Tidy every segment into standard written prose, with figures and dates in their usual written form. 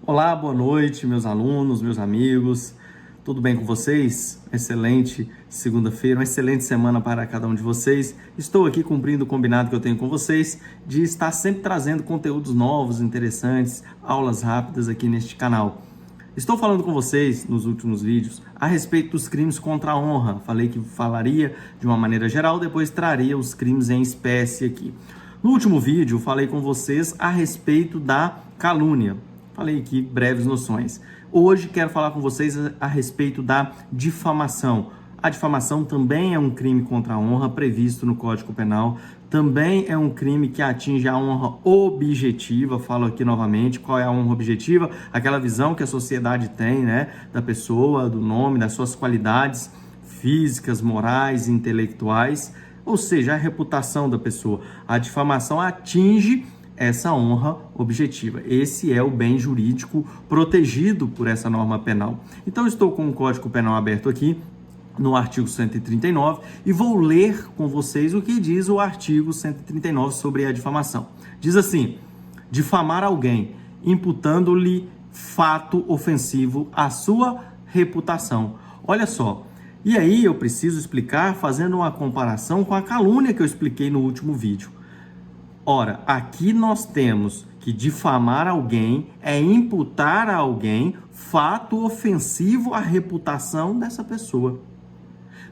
Olá, boa noite, meus alunos, meus amigos. Tudo bem com vocês? Excelente segunda-feira, uma excelente semana para cada um de vocês. Estou aqui cumprindo o combinado que eu tenho com vocês de estar sempre trazendo conteúdos novos, interessantes, aulas rápidas aqui neste canal. Estou falando com vocês nos últimos vídeos a respeito dos crimes contra a honra. Falei que falaria de uma maneira geral, depois traria os crimes em espécie aqui. No último vídeo, falei com vocês a respeito da calúnia. Falei aqui breves noções. Hoje quero falar com vocês a respeito da difamação. A difamação também é um crime contra a honra previsto no Código Penal. Também é um crime que atinge a honra objetiva. Falo aqui novamente, qual é a honra objetiva? Aquela visão que a sociedade tem, né, da pessoa, do nome, das suas qualidades físicas, morais, intelectuais, ou seja, a reputação da pessoa. A difamação atinge essa honra objetiva. Esse é o bem jurídico protegido por essa norma penal. Então, estou com o Código Penal aberto aqui, no artigo 139, e vou ler com vocês o que diz o artigo 139 sobre a difamação. Diz assim: difamar alguém, imputando-lhe fato ofensivo à sua reputação. Olha só, e aí eu preciso explicar fazendo uma comparação com a calúnia que eu expliquei no último vídeo. Ora, aqui nós temos que difamar alguém é imputar a alguém fato ofensivo à reputação dessa pessoa.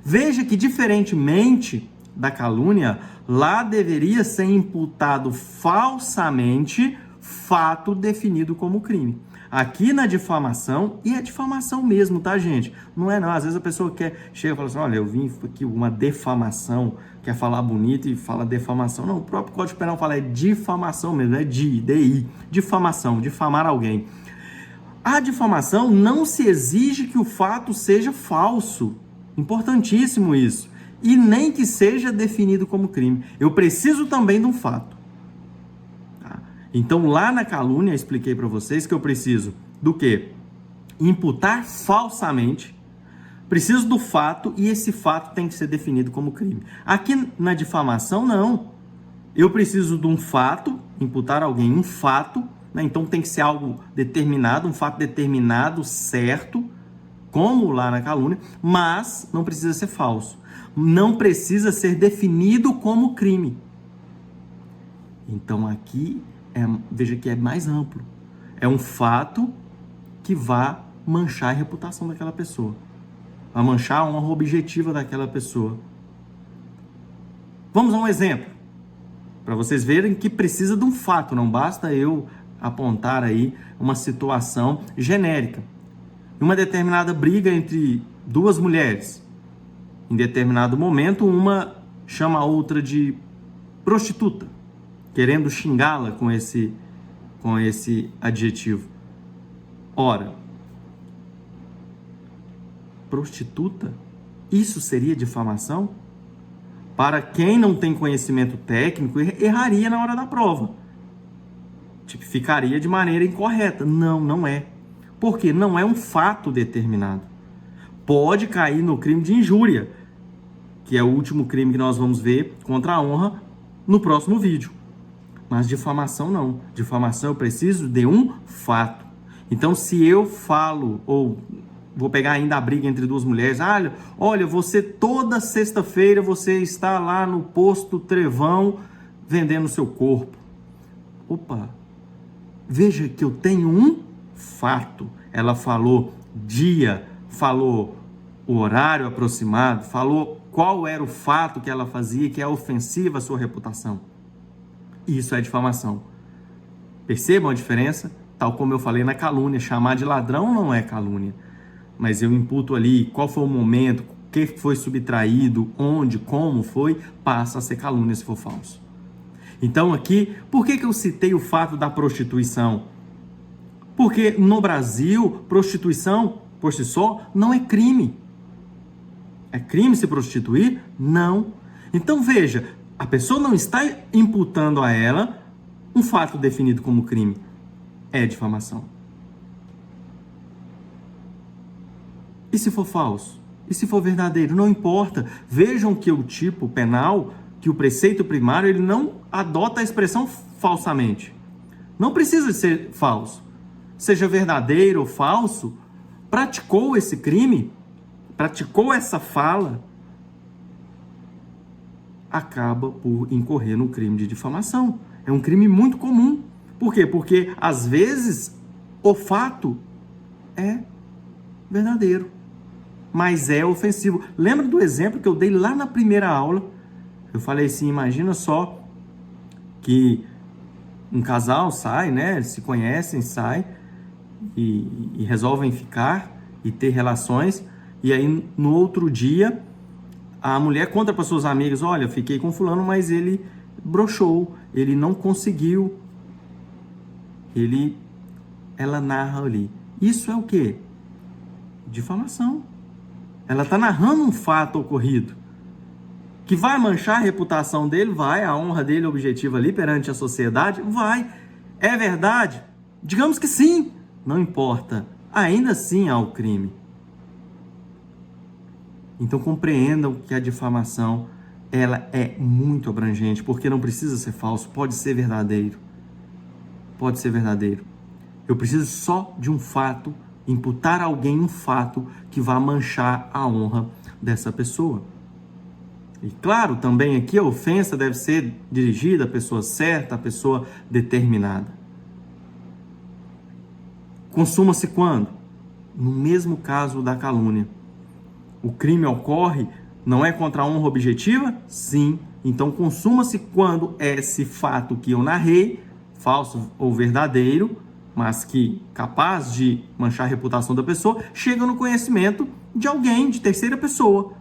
Veja que, diferentemente da calúnia, lá deveria ser imputado falsamente fato definido como crime. Aqui na difamação, e é difamação mesmo, tá, gente? Não é não, às vezes a pessoa chega e fala assim, olha, eu vim aqui uma defamação, quer falar bonito e fala defamação. Não, o próprio Código Penal fala é difamação mesmo, é DI, difamação, difamar alguém. A difamação não se exige que o fato seja falso, importantíssimo isso, e nem que seja definido como crime. Eu preciso também de um fato. Então, lá na calúnia, expliquei para vocês que eu preciso do quê? Imputar falsamente, preciso do fato e esse fato tem que ser definido como crime. Aqui na difamação, não. Eu preciso de um fato, imputar a alguém um fato, né? Então tem que ser algo determinado, um fato determinado, certo, como lá na calúnia, mas não precisa ser falso. Não precisa ser definido como crime. Então, aqui veja que é mais amplo. É um fato que vai manchar a reputação daquela pessoa. Vai manchar a honra objetiva daquela pessoa. Vamos a um exemplo. Para vocês verem que precisa de um fato. Não basta eu apontar aí uma situação genérica. Uma determinada briga entre duas mulheres. Em determinado momento, uma chama a outra de prostituta, querendo xingá-la com esse adjetivo. Ora, prostituta? Isso seria difamação? Para quem não tem conhecimento técnico, erraria na hora da prova. Tipificaria de maneira incorreta. Não, não é. Porque não é um fato determinado. Pode cair no crime de injúria, que é o último crime que nós vamos ver contra a honra no próximo vídeo. Mas difamação não. Difamação eu preciso de um fato. Então, se eu falo, ou vou pegar ainda a briga entre duas mulheres, olha, você toda sexta-feira você está lá no posto Trevão vendendo seu corpo. Opa, veja que eu tenho um fato. Ela falou dia, falou o horário aproximado, falou qual era o fato que ela fazia que é ofensivo à sua reputação. Isso é difamação. Percebam a diferença? Tal como eu falei na calúnia, chamar de ladrão não é calúnia. Mas eu imputo ali qual foi o momento, o que foi subtraído, onde, como foi, passa a ser calúnia se for falso. Então aqui, por que eu citei o fato da prostituição? Porque no Brasil, prostituição, por si só, não é crime. É crime se prostituir? Não. Então veja, a pessoa não está imputando a ela um fato definido como crime. É difamação. E se for falso? E se for verdadeiro? Não importa. Vejam que o tipo penal, que o preceito primário, ele não adota a expressão falsamente. Não precisa ser falso. seja verdadeiro ou falso, praticou esse crime, praticou essa fala, acaba por incorrer no crime de difamação. É um crime muito comum. Por quê? Porque, às vezes, o fato é verdadeiro, mas é ofensivo. Lembra do exemplo que eu dei lá na primeira aula? Eu falei assim, imagina só que um casal sai, né? Eles se conhecem, saem e resolvem ficar e ter relações. E aí, no outro dia, a mulher conta para suas amigas, olha, fiquei com fulano, mas ele broxou, ele não conseguiu. Ela narra ali. Isso é o quê? Difamação. Ela está narrando um fato ocorrido que vai manchar a reputação dele, vai, a honra dele objetiva ali perante a sociedade, vai. É verdade? Digamos que sim, não importa. Ainda assim há o crime. Então compreendam que a difamação, ela é muito abrangente, porque não precisa ser falso, pode ser verdadeiro. Pode ser verdadeiro. Eu preciso só de um fato, imputar a alguém um fato que vá manchar a honra dessa pessoa. E claro, também aqui a ofensa deve ser dirigida à pessoa certa, à pessoa determinada. Consuma-se quando? No mesmo caso da calúnia. O crime ocorre, não é contra a honra objetiva? Sim. Então consuma-se quando esse fato que eu narrei, falso ou verdadeiro, mas que capaz de manchar a reputação da pessoa, chega no conhecimento de alguém, de terceira pessoa.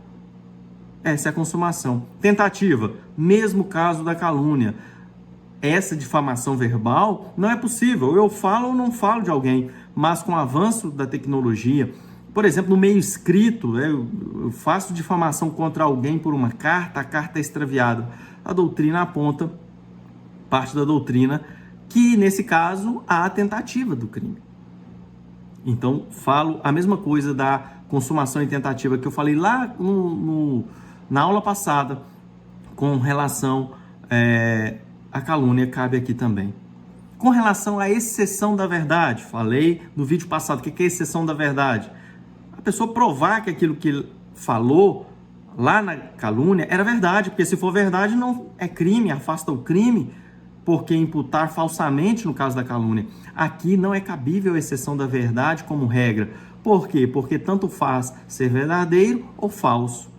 Essa é a consumação. Tentativa, mesmo caso da calúnia. Essa difamação verbal não é possível. Eu falo ou não falo de alguém, mas com o avanço da tecnologia, por exemplo, no meio escrito, eu faço difamação contra alguém por uma carta, a carta é extraviada. A doutrina aponta, parte da doutrina, que nesse caso há a tentativa do crime. Então, falo a mesma coisa da consumação e tentativa que eu falei lá na aula passada, com relação à calúnia, cabe aqui também. Com relação à exceção da verdade, falei no vídeo passado, o que é exceção da verdade? A pessoa provar que aquilo que ele falou lá na calúnia era verdade, porque se for verdade não é crime, afasta o crime, porque imputar falsamente no caso da calúnia. Aqui não é cabível a exceção da verdade como regra. Por quê? Porque tanto faz ser verdadeiro ou falso.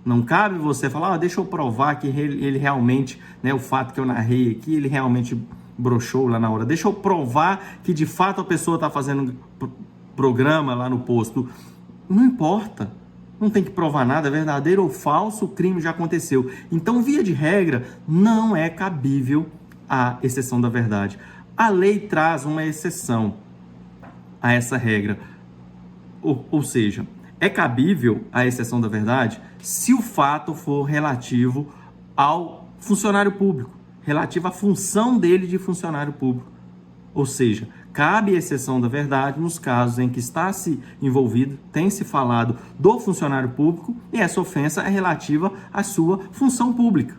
Não cabe você falar, deixa eu provar que ele realmente, né, o fato que eu narrei aqui, ele realmente broxou lá na hora. Deixa eu provar que de fato a pessoa está fazendo programa lá no posto. Não importa. Não tem que provar nada, é verdadeiro ou falso, o crime já aconteceu. Então, via de regra, não é cabível a exceção da verdade. A lei traz uma exceção a essa regra. Ou seja, é cabível a exceção da verdade se o fato for relativo ao funcionário público, relativo à função dele de funcionário público. Ou seja, cabe a exceção da verdade nos casos em que está se envolvido, tem se falado do funcionário público e essa ofensa é relativa à sua função pública.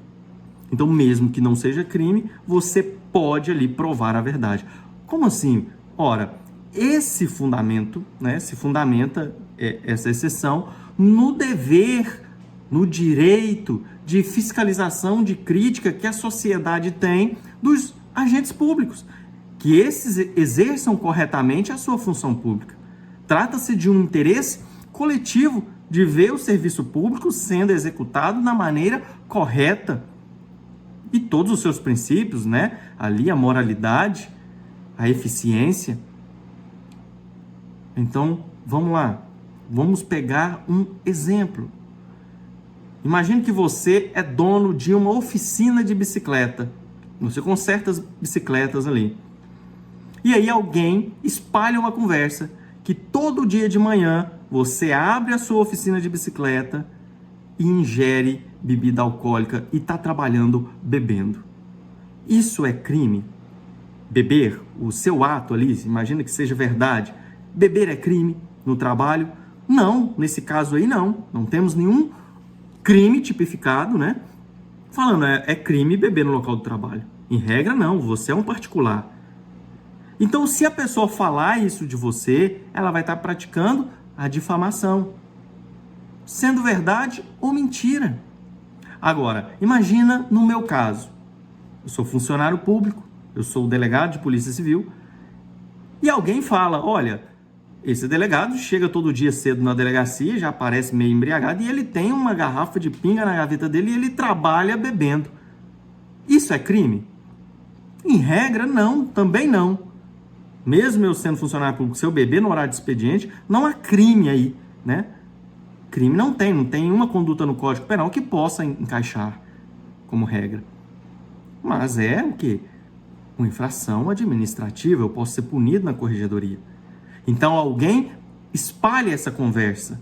Então, mesmo que não seja crime, você pode ali provar a verdade. Como assim? Ora, esse fundamento, né, se fundamenta essa exceção no dever, no direito de fiscalização, de crítica que a sociedade tem dos agentes públicos, que esses exerçam corretamente a sua função pública. Trata-se de um interesse coletivo de ver o serviço público sendo executado da maneira correta e todos os seus princípios, né? Ali a moralidade, a eficiência. Então, vamos lá. Vamos pegar um exemplo. Imagine que você é dono de uma oficina de bicicleta. Você conserta as bicicletas ali. E aí alguém espalha uma conversa que todo dia de manhã você abre a sua oficina de bicicleta e ingere bebida alcoólica e está trabalhando bebendo. Isso é crime? Beber, o seu ato ali, imagina que seja verdade. Beber é crime no trabalho? Não, nesse caso aí não. Não temos nenhum crime tipificado, né? Falando, é crime beber no local do trabalho. Em regra não, você é um particular. Então, se a pessoa falar isso de você, ela vai estar praticando a difamação, sendo verdade ou mentira. Agora, imagina no meu caso. Eu sou funcionário público, eu sou o delegado de Polícia Civil, e alguém fala, olha, esse delegado chega todo dia cedo na delegacia, já aparece meio embriagado, e ele tem uma garrafa de pinga na gaveta dele e ele trabalha bebendo. Isso é crime? Em regra, não, também não. Mesmo eu sendo funcionário público, se eu beber no horário de expediente, não há crime aí, né? Crime não tem uma conduta no Código Penal que possa encaixar como regra. Mas é o quê? Uma infração administrativa, eu posso ser punido na corregedoria. Então alguém espalha essa conversa.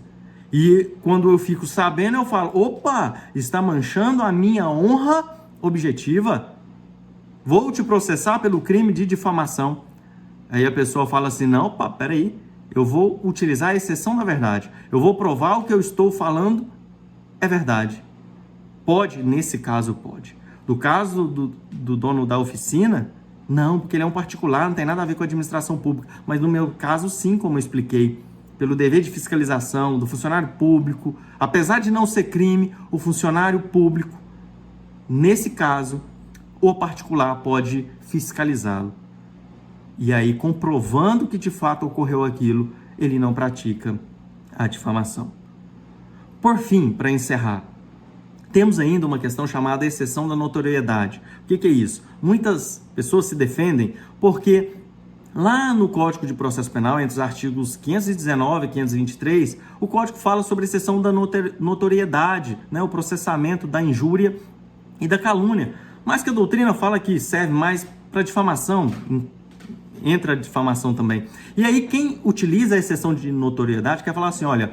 E quando eu fico sabendo, eu falo, opa, está manchando a minha honra objetiva. Vou te processar pelo crime de difamação. Aí a pessoa fala assim, não, opa, peraí, eu vou utilizar a exceção da verdade. Eu vou provar o que eu estou falando é verdade. Pode, nesse caso pode. No caso do dono da oficina, não, porque ele é um particular, não tem nada a ver com a administração pública. Mas no meu caso, sim, como eu expliquei, pelo dever de fiscalização do funcionário público, apesar de não ser crime, o funcionário público, nesse caso, o particular pode fiscalizá-lo. E aí, comprovando que de fato ocorreu aquilo, ele não pratica a difamação. Por fim, para encerrar, temos ainda uma questão chamada exceção da notoriedade. O que é isso? Muitas pessoas se defendem porque lá no Código de Processo Penal, entre os artigos 519 e 523, o Código fala sobre a exceção da notoriedade, né? O processamento da injúria e da calúnia. Mas que a doutrina fala que serve mais para difamação, entra a difamação também. E aí quem utiliza a exceção de notoriedade quer falar assim, olha,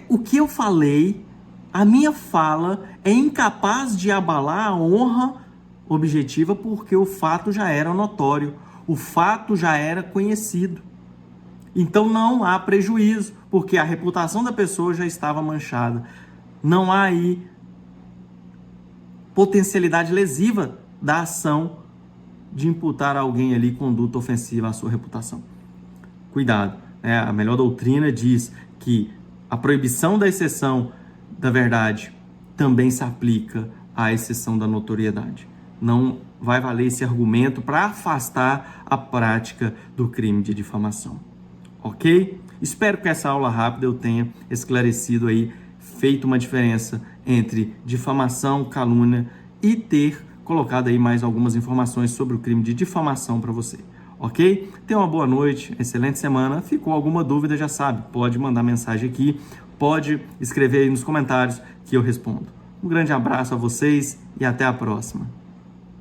o que eu falei, a minha fala é incapaz de abalar a honra objetiva porque o fato já era notório, o fato já era conhecido. Então não há prejuízo, porque a reputação da pessoa já estava manchada. Não há aí potencialidade lesiva da ação de imputar a alguém ali conduta ofensiva à sua reputação. Cuidado, né? A melhor doutrina diz que a proibição da exceção da verdade também se aplica à exceção da notoriedade. Não vai valer esse argumento para afastar a prática do crime de difamação. Ok? Espero que essa aula rápida eu tenha esclarecido aí, feito uma diferença entre difamação, calúnia e ter colocado aí mais algumas informações sobre o crime de difamação para você. Ok? Tenha uma boa noite, excelente semana. Ficou alguma dúvida, já sabe, pode mandar mensagem aqui, pode escrever aí nos comentários que eu respondo. Um grande abraço a vocês e até a próxima.